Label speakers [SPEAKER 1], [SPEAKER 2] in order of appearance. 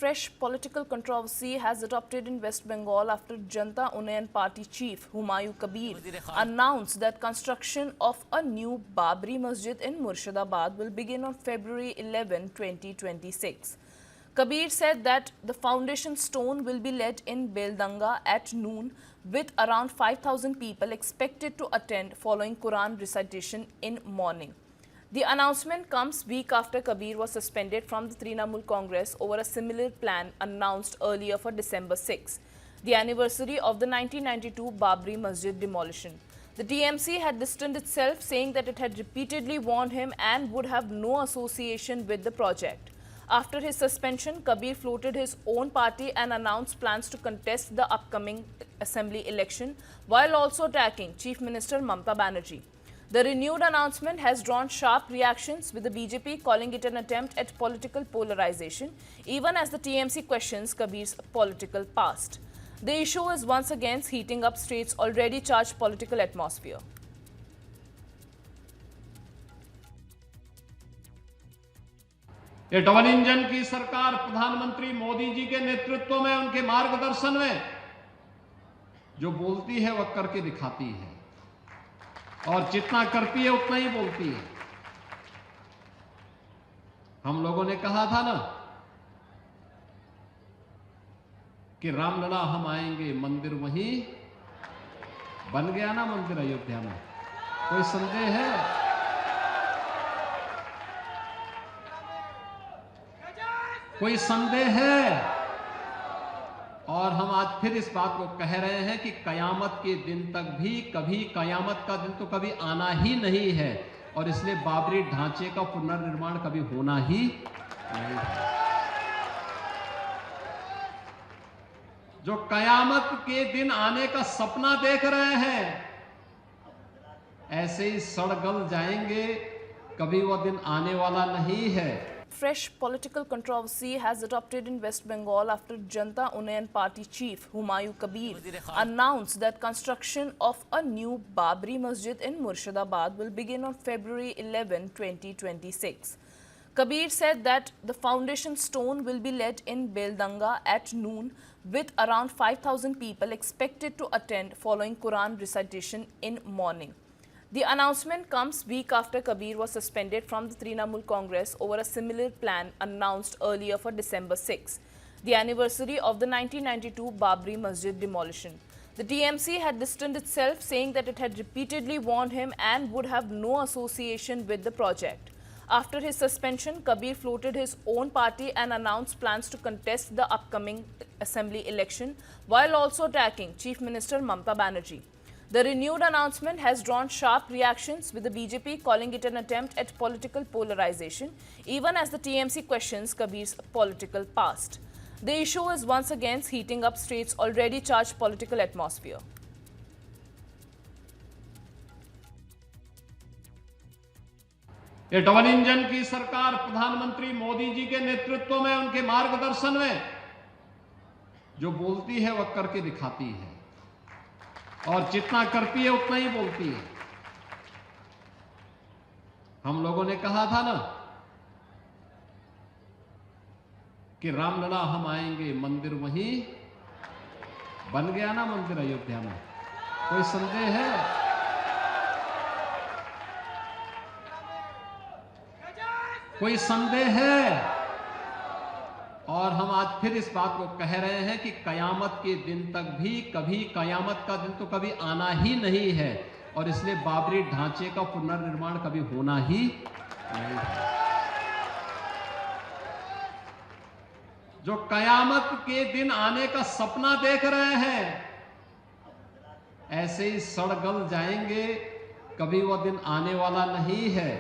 [SPEAKER 1] fresh political controversy has erupted in West Bengal after Janata Unayan Party chief Humayun Kabir announced that construction of a new Babri Masjid in Murshidabad will begin on February 11, 2026. Kabir said that the foundation stone will be laid in Beldanga at noon, with around 5,000 people expected to attend following Quran recitation in morning. The announcement comes week after Kabir was suspended from the Trinamool Congress over a similar plan announced earlier for December 6, the anniversary of the 1992 Babri Masjid demolition. The TMC had distanced itself, saying that it had repeatedly warned him and would have no association with the project. After his suspension, Kabir floated his own party and announced plans to contest the upcoming assembly election, while also attacking Chief Minister Mamata Banerjee. The renewed announcement has drawn sharp reactions, with the BJP calling it an attempt at political polarization, even as the TMC questions Kabir's political past. The issue is once again heating up state's already charged political atmosphere.
[SPEAKER 2] ये double engine की सरकार प्रधानमंत्री मोदी जी के नेतृत्व में, उनके मार्गदर्शन में जो बोलती है वह करके दिखाती है, और जितना करती है उतना ही बोलती है। हम लोगों ने कहा था ना कि रामलला हम आएंगे, मंदिर वहीं बन गया ना, मंदिर अयोध्या में। कोई संदेह है? कोई संदेह है? और हम आज फिर इस बात को कह रहे हैं कि कयामत के दिन तक भी कभी, कयामत का दिन तो कभी आना ही नहीं है, और इसलिए बाबरी ढांचे का पुनर्निर्माण कभी होना ही नहीं है। जो कयामत के दिन आने का सपना देख रहे हैं, ऐसे ही सड़गल जाएंगे, कभी वह दिन आने वाला नहीं है।
[SPEAKER 1] Fresh political controversy has erupted in West Bengal after Janata Unayan Party chief Humayun Kabir announced that construction of a new Babri Masjid in Murshidabad will begin on February 11, 2026. Kabir said that the foundation stone will be laid in Beldanga at noon, with around 5,000 people expected to attend following Quran recitation in morning. The announcement comes week after Kabir was suspended from the Trinamool Congress over a similar plan announced earlier for December 6, the anniversary of the 1992 Babri Masjid demolition. The TMC had distanced itself, saying that it had repeatedly warned him and would have no association with the project. After his suspension, Kabir floated his own party and announced plans to contest the upcoming assembly election, while also attacking Chief Minister Mamata Banerjee. The renewed announcement has drawn sharp reactions, with the BJP calling it an attempt at political polarization, even as the TMC questions Kabir's political past. The issue is once again heating up state's already charged political atmosphere.
[SPEAKER 2] ये double engine की सरकार प्रधानमंत्री मोदी जी के नेतृत्व में, उनके मार्गदर्शन में जो बोलती है वह करके दिखाती है, और जितना करती है उतना ही बोलती है। हम लोगों ने कहा था ना कि रामलला हम आएंगे, मंदिर वहीं बन गया ना, मंदिर अयोध्या में। कोई संदेह है? कोई संदेह है? और हम आज फिर इस बात को कह रहे हैं कि कयामत के दिन तक भी कभी, कयामत का दिन तो कभी आना ही नहीं है, और इसलिए बाबरी ढांचे का पुनर्निर्माण कभी होना ही नहीं है। जो कयामत के दिन आने का सपना देख रहे हैं, ऐसे ही सड़गल जाएंगे, कभी वह दिन आने वाला नहीं है।